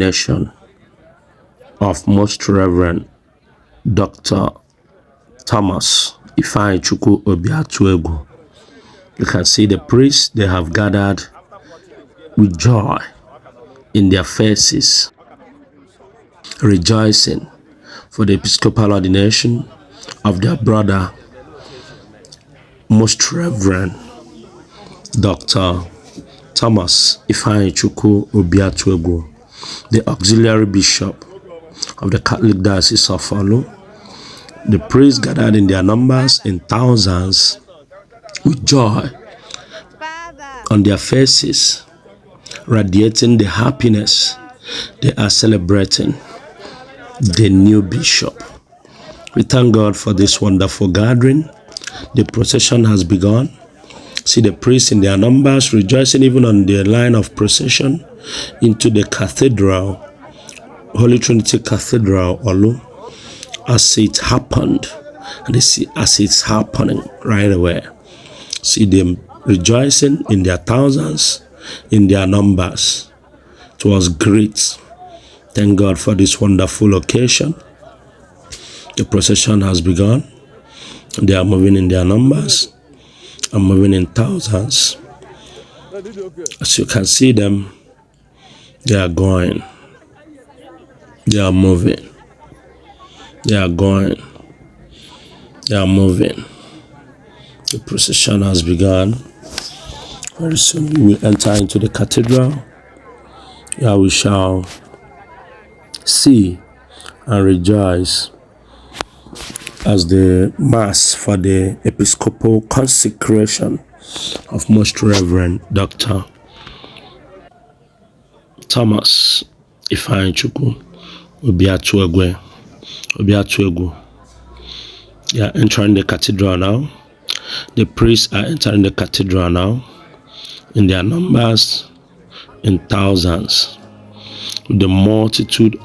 Ordination of Most Reverend Dr. Thomas Ifeanyichukwu OBIATUEGWU. You can see the priests, they have gathered with joy in their faces, rejoicing for the Episcopal Ordination of their brother, Most Reverend Dr. Thomas Ifeanyichukwu OBIATUEGWU, the Auxiliary Bishop of the Catholic Diocese of Orlu. The priests gathered in their numbers in thousands with joy on their faces, radiating the happiness. They are celebrating the new bishop. We thank God for this wonderful gathering. The procession has begun. See the priests in their numbers rejoicing even on the line of procession into the cathedral, Holy Trinity Cathedral, Orlu, as it happened. And they see as it's happening right away. See them rejoicing in their thousands, in their numbers. It was great. Thank God for this wonderful occasion. The procession has begun. They are moving in their numbers and moving in thousands. As you can see them, they are going. They are moving. They are going. They are moving. The procession has begun. Very soon we will enter into the cathedral. Here we shall see and rejoice as the Mass for the Episcopal consecration of Most Reverend Dr. Thomas Ifeanyichukwu OBIATUEGWU. They are entering the cathedral now. The priests are entering the cathedral now in their numbers in thousands, with the multitude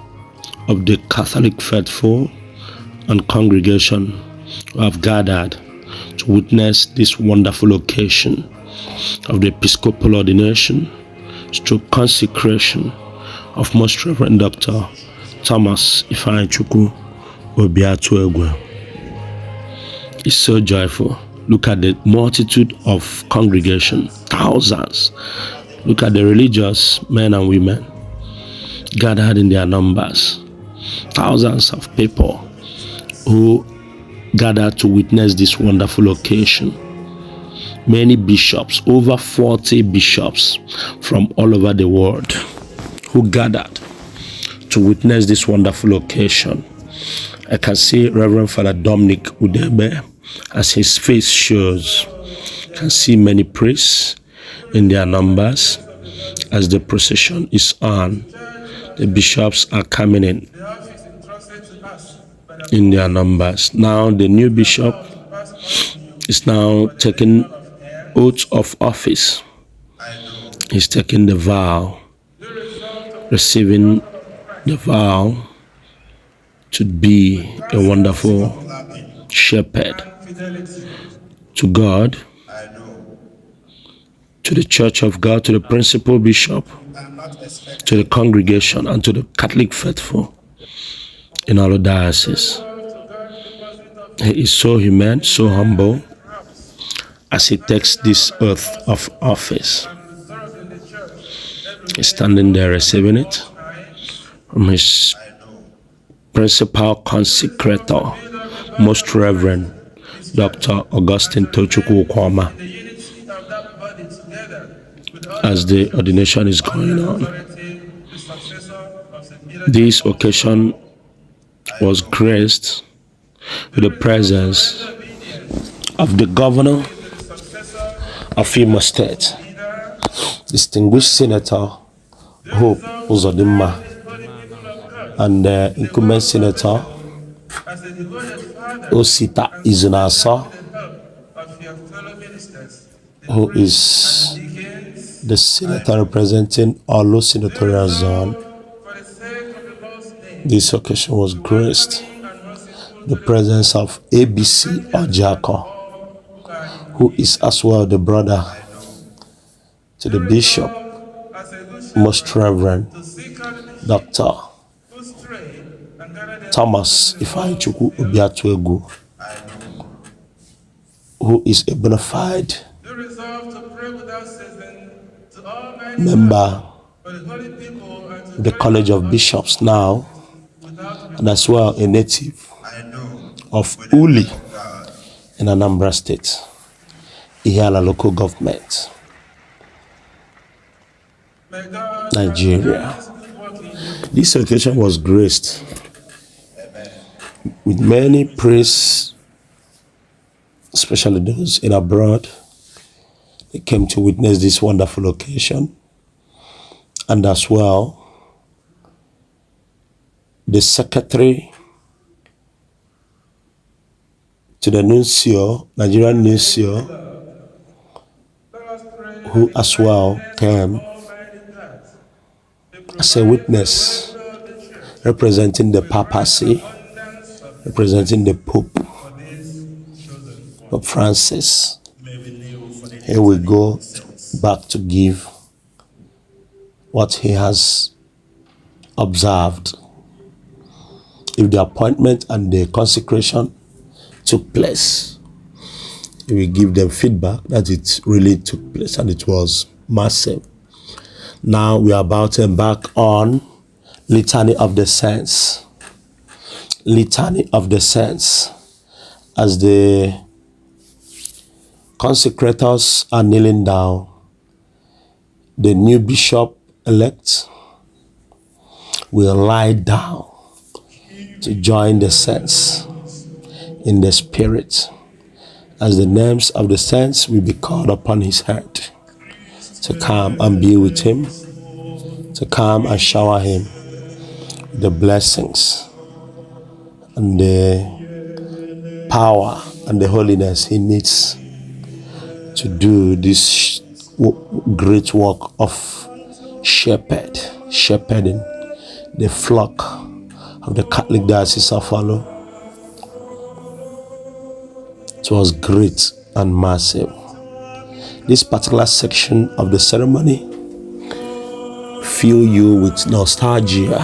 of the Catholic faithful and congregation who have gathered to witness this wonderful occasion of the Episcopal Ordination through consecration of Most Reverend Dr. Thomas Ifeanyichukwu OBIATUEGWU. It's so joyful. Look at the multitude of congregation, thousands. Look at the religious men and women gathered in their numbers. Thousands of people who gathered to witness this wonderful occasion. Many bishops, over 40 bishops from all over the world who gathered to witness this wonderful occasion. I can see Reverend Father Dominic Udebe as his face shows. You can see many priests in their numbers as the procession is on. The bishops are coming in their numbers. Now the new bishop is now taking oath of office. He's taking the vow, receiving the vow to be a wonderful shepherd to God, to the Church of God, to the principal bishop, to the congregation, and to the Catholic faithful in our diocese. He is so humane, so humble as he takes this oath of office. He's standing there receiving it from his principal consecrator, Most Reverend Dr. Augustine Tochukwu Kwama, as the ordination is going on. This occasion was graced with the presence of the governor of Imo State, distinguished Senator Hope Uzodimma, and the incumbent Senator Osita Izunasa, who is the senator representing Orlu Senatorial Zone. This occasion was graced the presence of ABC Ojako, who is as well the brother to the Bishop, Most Reverend Dr. Thomas Ifeanyichukwu OBIATUEGWU, who is a bona fide member of the College of Bishops now, and as well a native of Uli in Anambra State, Ihiala local government, Nigeria. This occasion was graced with many priests, especially those in abroad. They came to witness this wonderful occasion, and as well the secretary to the nuncio, Nigerian nuncio, who as well came as a witness representing the papacy, representing the Pope Francis. Here we go back to give what he has observed. If the appointment and the consecration took place, we give them feedback that it really took place and it was massive. Now we are about to embark on Litany of the Saints. Litany of the Saints. As the consecrators are kneeling down, the new bishop-elect will lie down to join the saints in the spirit, as the names of the saints will be called upon his head to come and be with him, to come and shower him with the blessings and the power and the holiness he needs to do this great work of shepherding the flock of the Catholic Diocese of Orlu. It was great and massive. This particular section of the ceremony fill you with nostalgia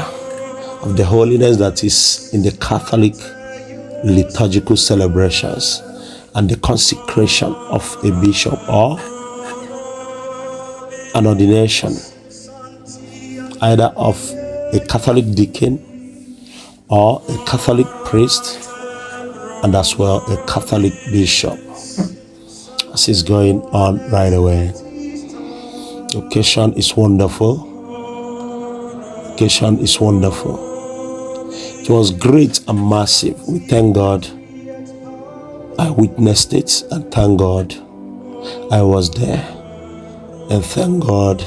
of the holiness that is in the Catholic liturgical celebrations and the consecration of a bishop or an ordination, either of a Catholic deacon or a Catholic priest, and as well a Catholic bishop, as is going on right away. The occasion is wonderful. The occasion is wonderful. It was great and massive. We thank God I witnessed it, and thank God I was there, and thank God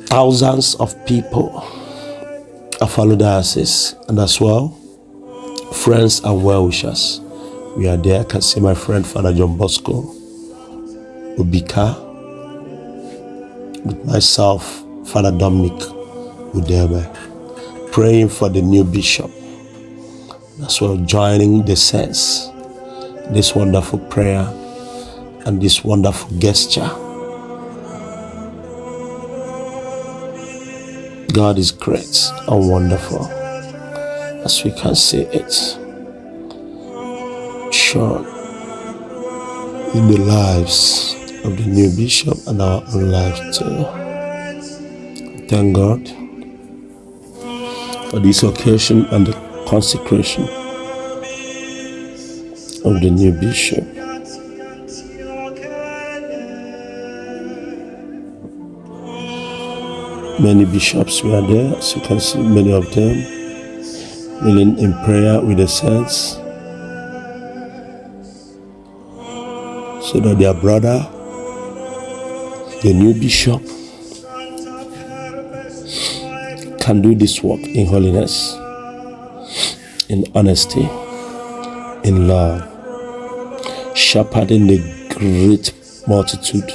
thousands of people of Orlu Diocese, and as well friends and well-wishers. We are there. I can see my friend Father John Bosco Ubika, with myself, Father Dominic Udebe, praying for the new bishop, as well joining the saints, this wonderful prayer and this wonderful gesture. God is great and wonderful, as we can see it shown in the lives of the new bishop and our own lives too. Thank God for this occasion and the consecration of the new bishop. Many bishops were there, as you can see, many of them kneeling in prayer with the saints, so that their brother, the new bishop, can do this work in holiness, in honesty, in love, shepherding the great multitude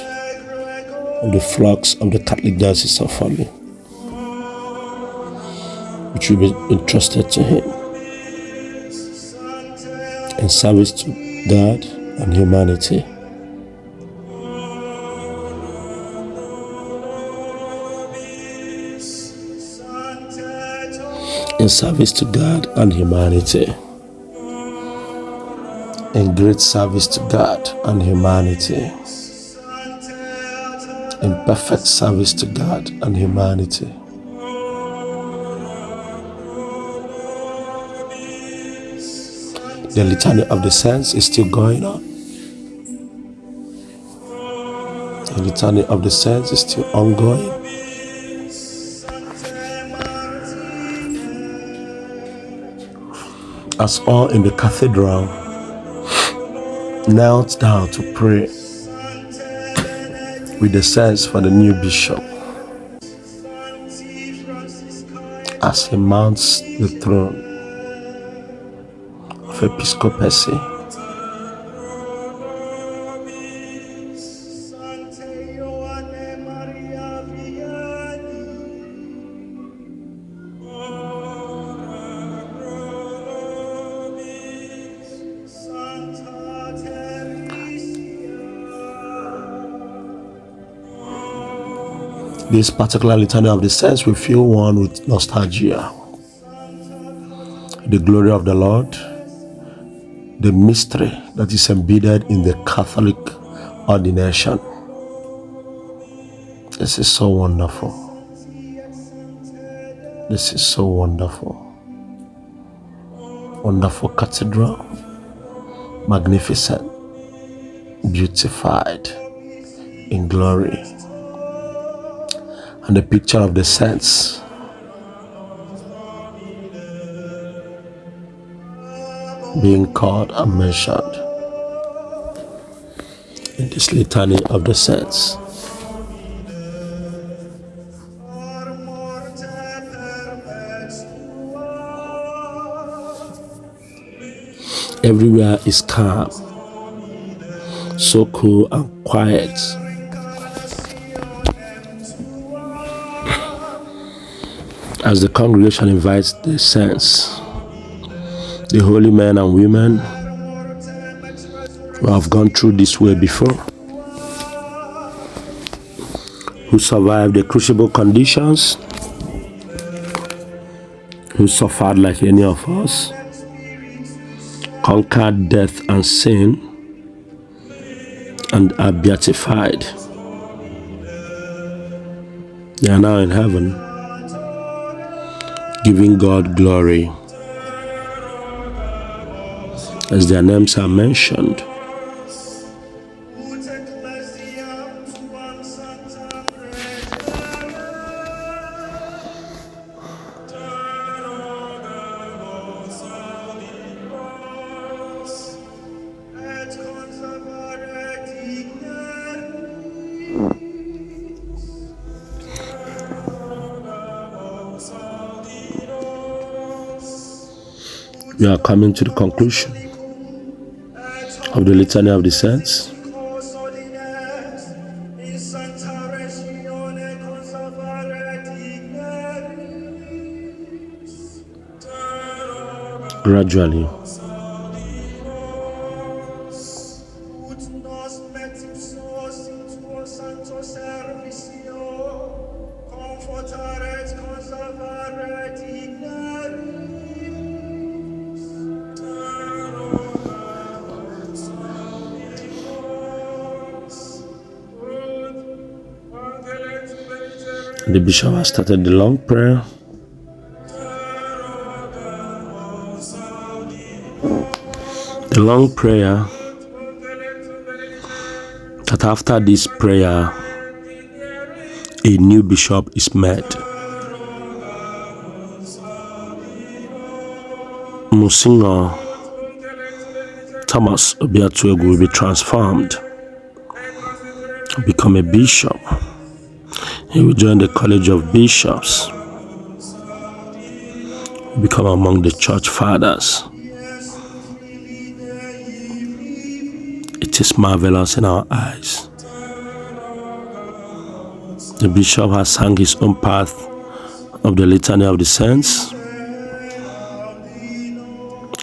of the flocks of the Catholic Diocese of Orlu, which will be entrusted to him in service to God and humanity. in service to God and humanity. In great service to God and humanity. In perfect service to God and humanity. The Litany of the Saints is still going on. The Litany of the Saints is still ongoing. As all in the cathedral knelt down to pray with the saints for the new bishop as he mounts the throne of episcopacy. This particular Litany of the Saints will fill one with nostalgia. The glory of the Lord, the mystery that is embedded in the Catholic Ordination. This is so wonderful. This is so wonderful. Wonderful cathedral, magnificent, beautified in glory. And the picture of the saints being called and mentioned in this Litany of the Saints. Everywhere is calm, so cool and quiet. As the congregation invites the saints, the holy men and women who have gone through this way before, who survived the crucible conditions, who suffered like any of us, conquered death and sin, and are beatified. They are now in heaven, giving God glory as their names are mentioned. We are coming to the conclusion of the Litany of the Saints. Gradually, the bishop has started the long prayer. The long prayer, that after this prayer, a new bishop is met. Monsignor Thomas OBIATUEGWU will be transformed, become a bishop. He will join the College of Bishops, become among the church fathers. It is marvelous in our eyes. The bishop has sang his own part of the Litany of the Saints,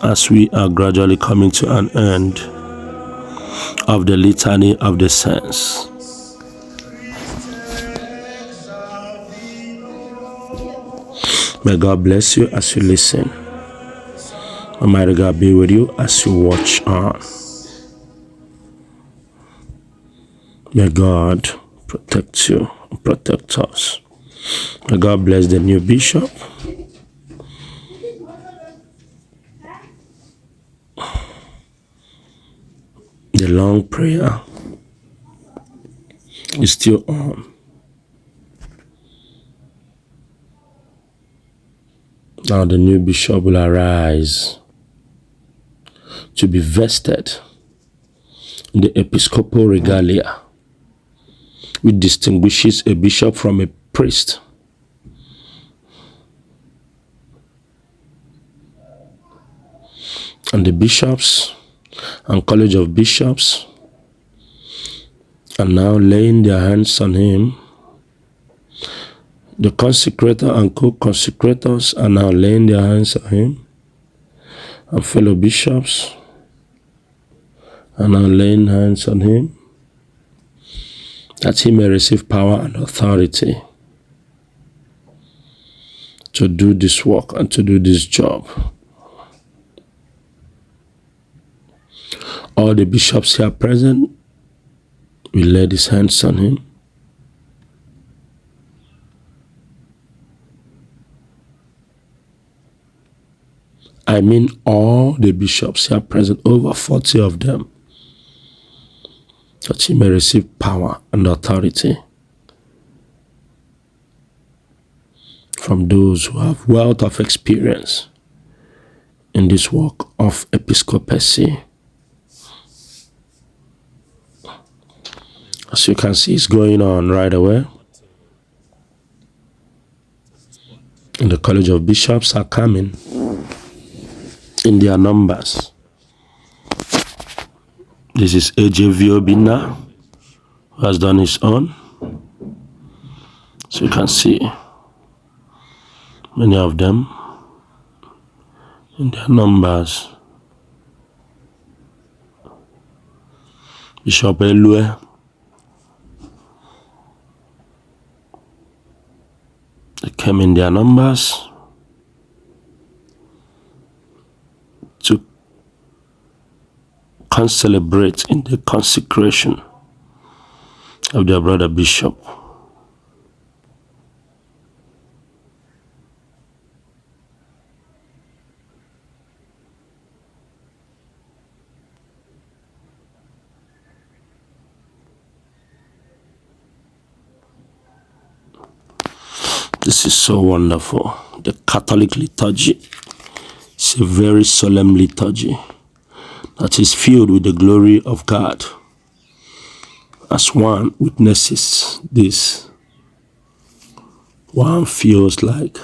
as we are gradually coming to an end of the Litany of the Saints. May God bless you as you listen. Almighty God be with you as you watch on. May God protect you and protect us. May God bless the new bishop. The long prayer is still on. Now the new bishop will arise to be vested in the Episcopal regalia, which distinguishes a bishop from a priest. And the bishops and College of Bishops are now laying their hands on him. The consecrator and co-consecrators are now laying their hands on him. And fellow bishops are now laying hands on him, that he may receive power and authority to do this work and to do this job. All the bishops here present will lay his hands on him. I mean all the bishops here present, over 40 of them, that he may receive power and authority from those who have wealth of experience in this work of episcopacy. As you can see, it's going on right away. And the College of Bishops are coming in their numbers. This is AJV Obina, who has done his own. So you can see many of them in their numbers. Bishop Elue, they came in their numbers to celebrate in the consecration of their brother bishop. This is so wonderful. The Catholic liturgy is a very solemn liturgy that is filled with the glory of God. As one witnesses this, one feels like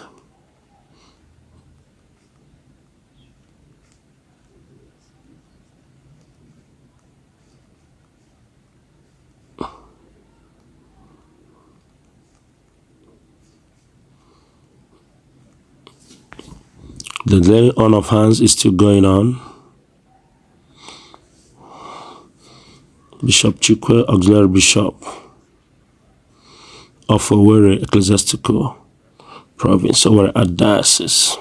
the laying on of hands is still going on. Bishop Chikwe, Auxiliary Bishop of Owerri Ecclesiastical Province, Owerri Diocese.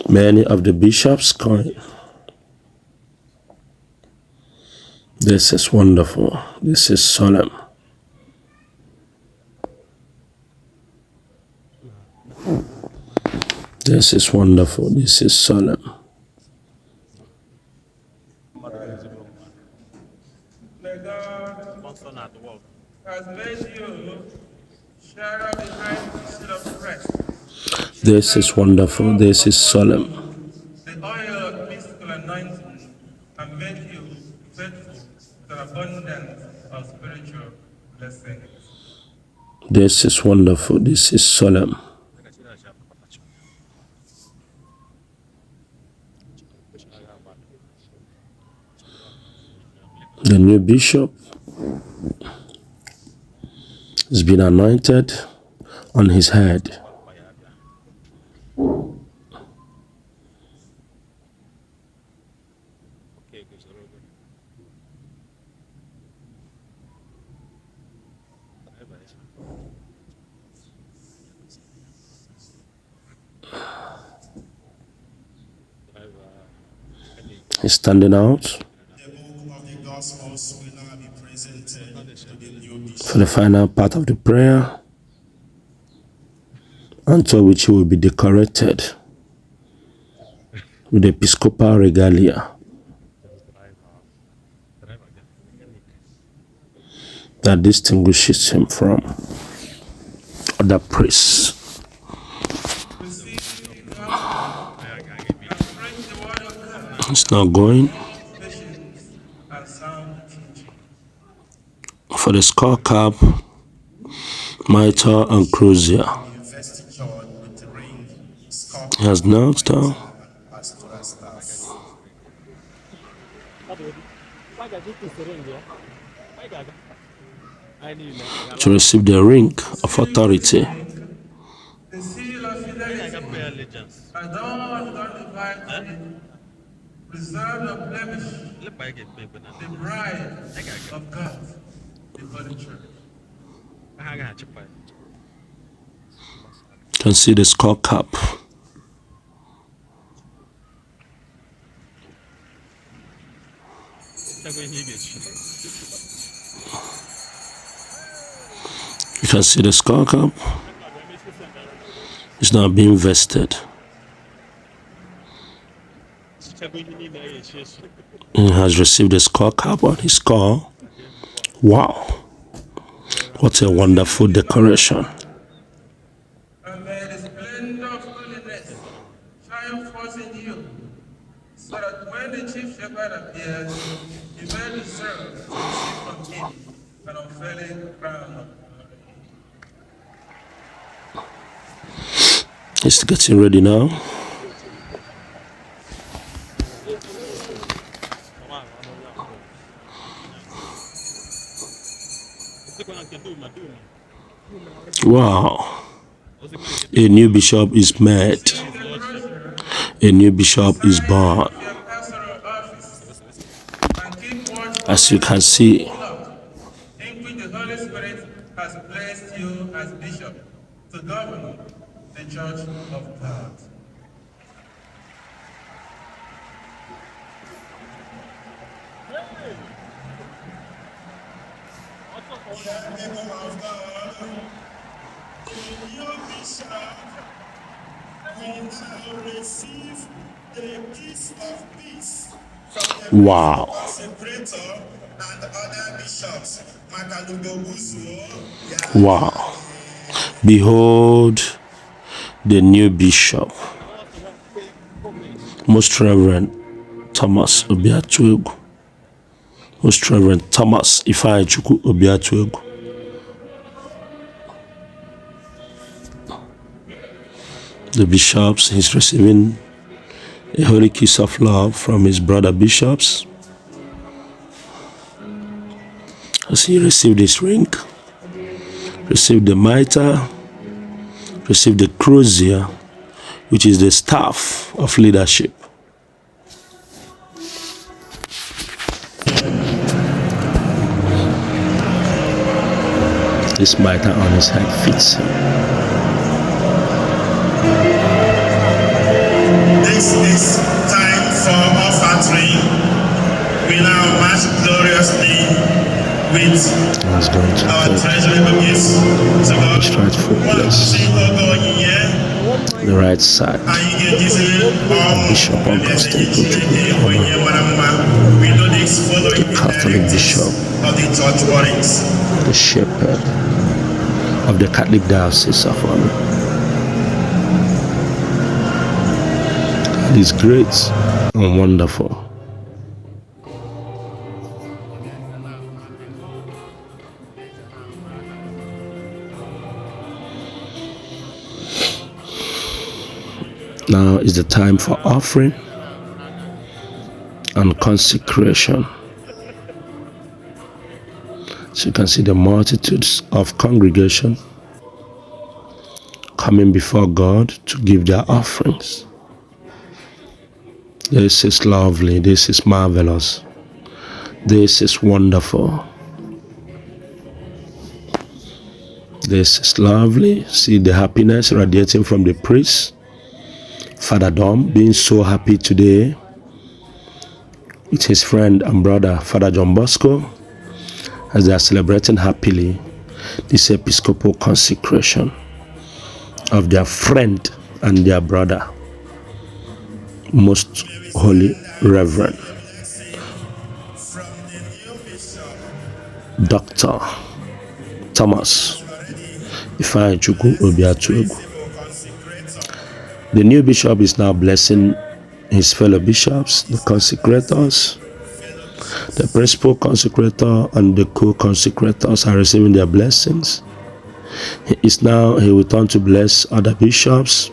Many of the bishops coming. This is wonderful. This is solemn. This is wonderful. This is solemn. May God has made you share of the high seat of Christ. This is wonderful. This is solemn. The oil of mystical anointing and make you faithful to the abundance of spiritual blessings. This is wonderful. This is solemn. The new bishop has been anointed on his head. He's standing out for the final part of the prayer, unto which he will be decorated with the Episcopal regalia that distinguishes him from other priests. He's now going for the skull cap, mitre, and crozier. He has knelt down to receive the ring of authority. The seal of fidelity, adorned on the right, preserve the blemish, the bride of God before the church. You can see the skull cap. You can see the skull cap is now being vested. He has received a skull cap on his skull. Wow. What a wonderful decoration. And may the splendor of holiness shine forth in you, so that when the chief shepherd appears, you may deserve to receive from him an unfailing crown of glory. He's getting ready now. Wow. A new bishop is made. A new bishop is born. As you can see, In which the Holy Spirit has placed you as bishop to govern the church of God. wow. Wow. Behold the new bishop, Most Reverend Thomas OBIATUEGWU. Most Reverend Thomas Ifeanyichukwu OBIATUEGWU. The bishops, he's receiving a holy kiss of love from his brother bishops as he received his ring, received the mitre, received the crozier, which is the staff of leadership. This mitre on his head fits him. This is time for offering. We now march gloriously with our treasury gifts to God. His rightful place, the right side. Bishop Augustine the Catholic Bishop, the shepherd of the Catholic Diocese of Orlu. God is great and wonderful. Now is the time for offering and consecration. So you can see the multitudes of congregation coming before God to give their offerings. This is lovely. This is marvelous. This is wonderful. This is lovely. See the happiness radiating from the priest. Father Dom being so happy today with his friend and brother, Father John Bosco, as they are celebrating happily this Episcopal consecration of their friend and their brother, Most Holy Reverend Dr. Thomas Ifeanyichukwu OBIATUEGWU. The new bishop is now blessing his fellow bishops, the consecrators. The principal consecrator and the co-consecrators are receiving their blessings. He will turn to bless other bishops,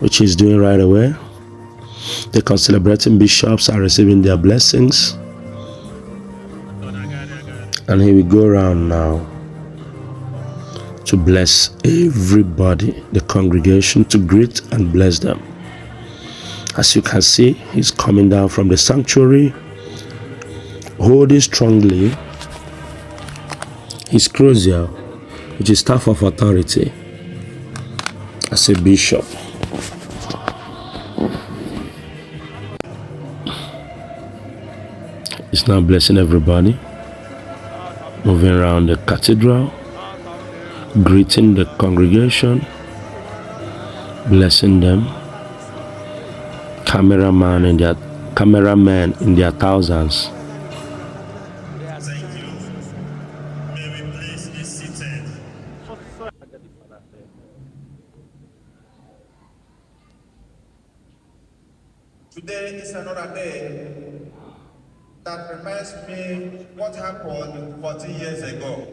which he's doing right away. The concelebrating bishops are receiving their blessings. And he will go around now to bless everybody, the congregation, to greet and bless them. As you can see, he's coming down from the sanctuary, holding strongly his crozier, which is staff of authority as a bishop. He's now blessing everybody, moving around the cathedral, greeting the congregation, blessing them. Cameramen in their thousands. Thank you. May we please be seated. Today is another day that reminds me what happened 40 years ago.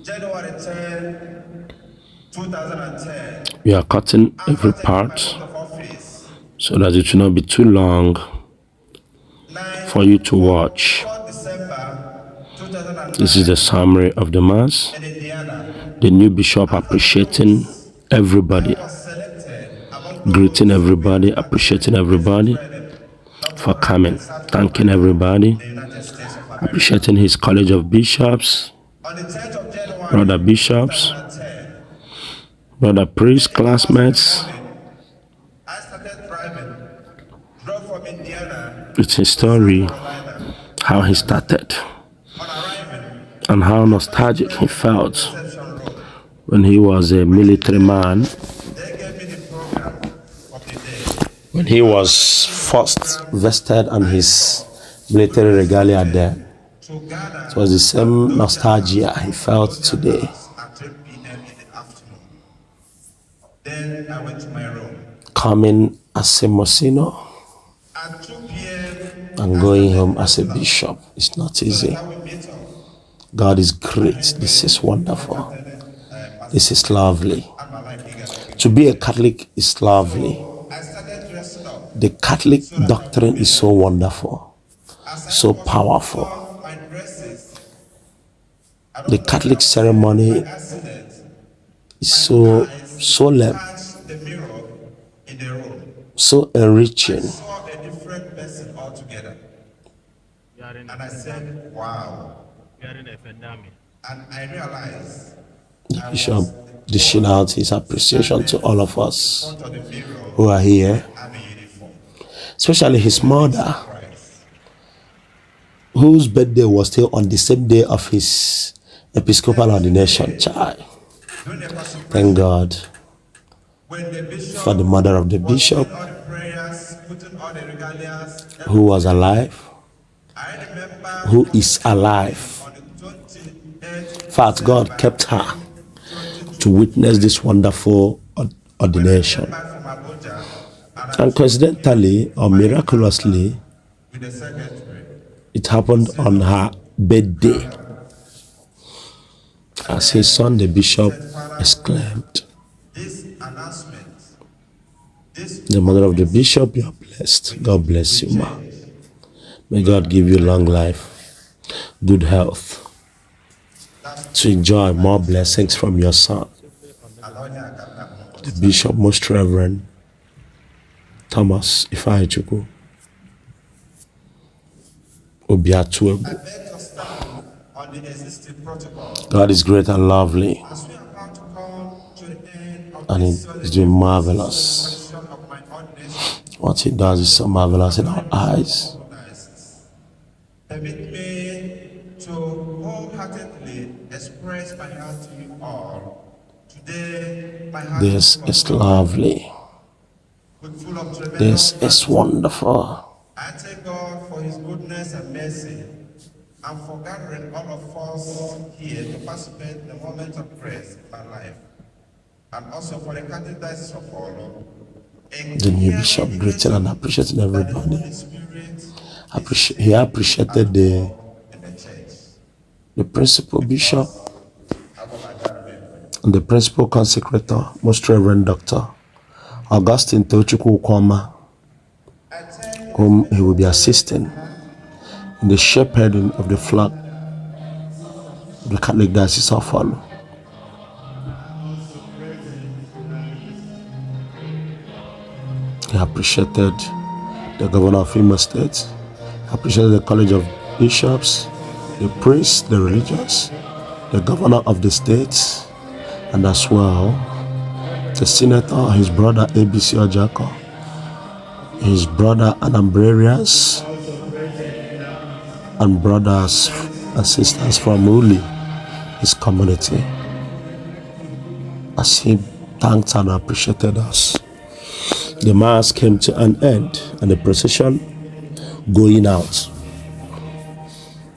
January 10, 2010. We are cutting every part so that it will not be too long for you to watch. This is the summary of the Mass. The new bishop appreciating everybody, greeting everybody, appreciating everybody for coming, thanking everybody, appreciating his College of Bishops, brother bishops, brother priests, classmates. It's his story, how he started, and how nostalgic he felt when he was a military man, when he was first vested on his military regalia there. It was the same nostalgia he felt today. Then I went to my room. Coming as a Monsignor At 2 p.m. and going home as a bishop is not easy. God is great. This is wonderful. This is lovely. To be a Catholic is lovely. The Catholic doctrine is so wonderful, so powerful. The Catholic ceremony is so solemn, so enriching. And I said, wow. And I realized The bishop dishing out his appreciation to all of us who are here, especially his mother, whose birthday was still on the same day of his Episcopal Ordination. Child. Thank God for the mother of the bishop, who was alive, who is alive. In fact, God kept her to witness this wonderful ordination. And coincidentally or miraculously, it happened on her birthday. As his son, the bishop, exclaimed, "The mother of the bishop, you are blessed. God bless you, ma. May God give you long life, good health, to enjoy more blessings from your son." The bishop, Most Reverend Thomas Ifeanyichukwu OBIATUEGWU. I beg to stand on the existing protocol God is great and lovely, as we are about to come to the end of and this He's doing marvelous. celebration of my ordination. What He does is so marvelous in our eyes. Diocese. Permit me to wholeheartedly express my heart to you all. Today, my heart This is lovely. full of tremendous This is wonderful. I thank God for His goodness and mercy, and for gathering all of us here to participate in the moment of grace in my life, and also for the Catholic Diocese of Orlu. The new bishop greeting and appreciating everybody. He appreciated the principal bishop and the principal consecrator, Most Reverend Dr. Augustine Tochukwu, whom he will be assisting in the shepherding of the flock of the Catholic Diocese of Orlu. He appreciated the governor of Imo State, appreciated the College of Bishops, the priests, the religious, the governor of the state, and as well the senator, his brother ABC Ojako, his brother Anambrarians, and brothers and sisters from Uli, his community, as he thanked and appreciated us. The Mass came to an end and the procession going out.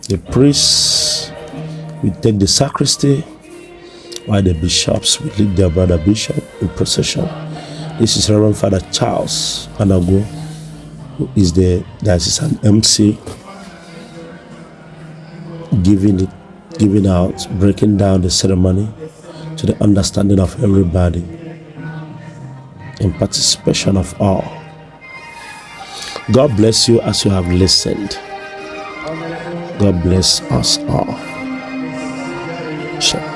The priests will take the sacristy while the bishops will lead their brother bishop in procession. This is Reverend Father Charles Anago, who is the diocesan MC, giving out, breaking down the ceremony to the understanding of everybody, in participation of all. God bless you as you have listened. God bless us all. Sure.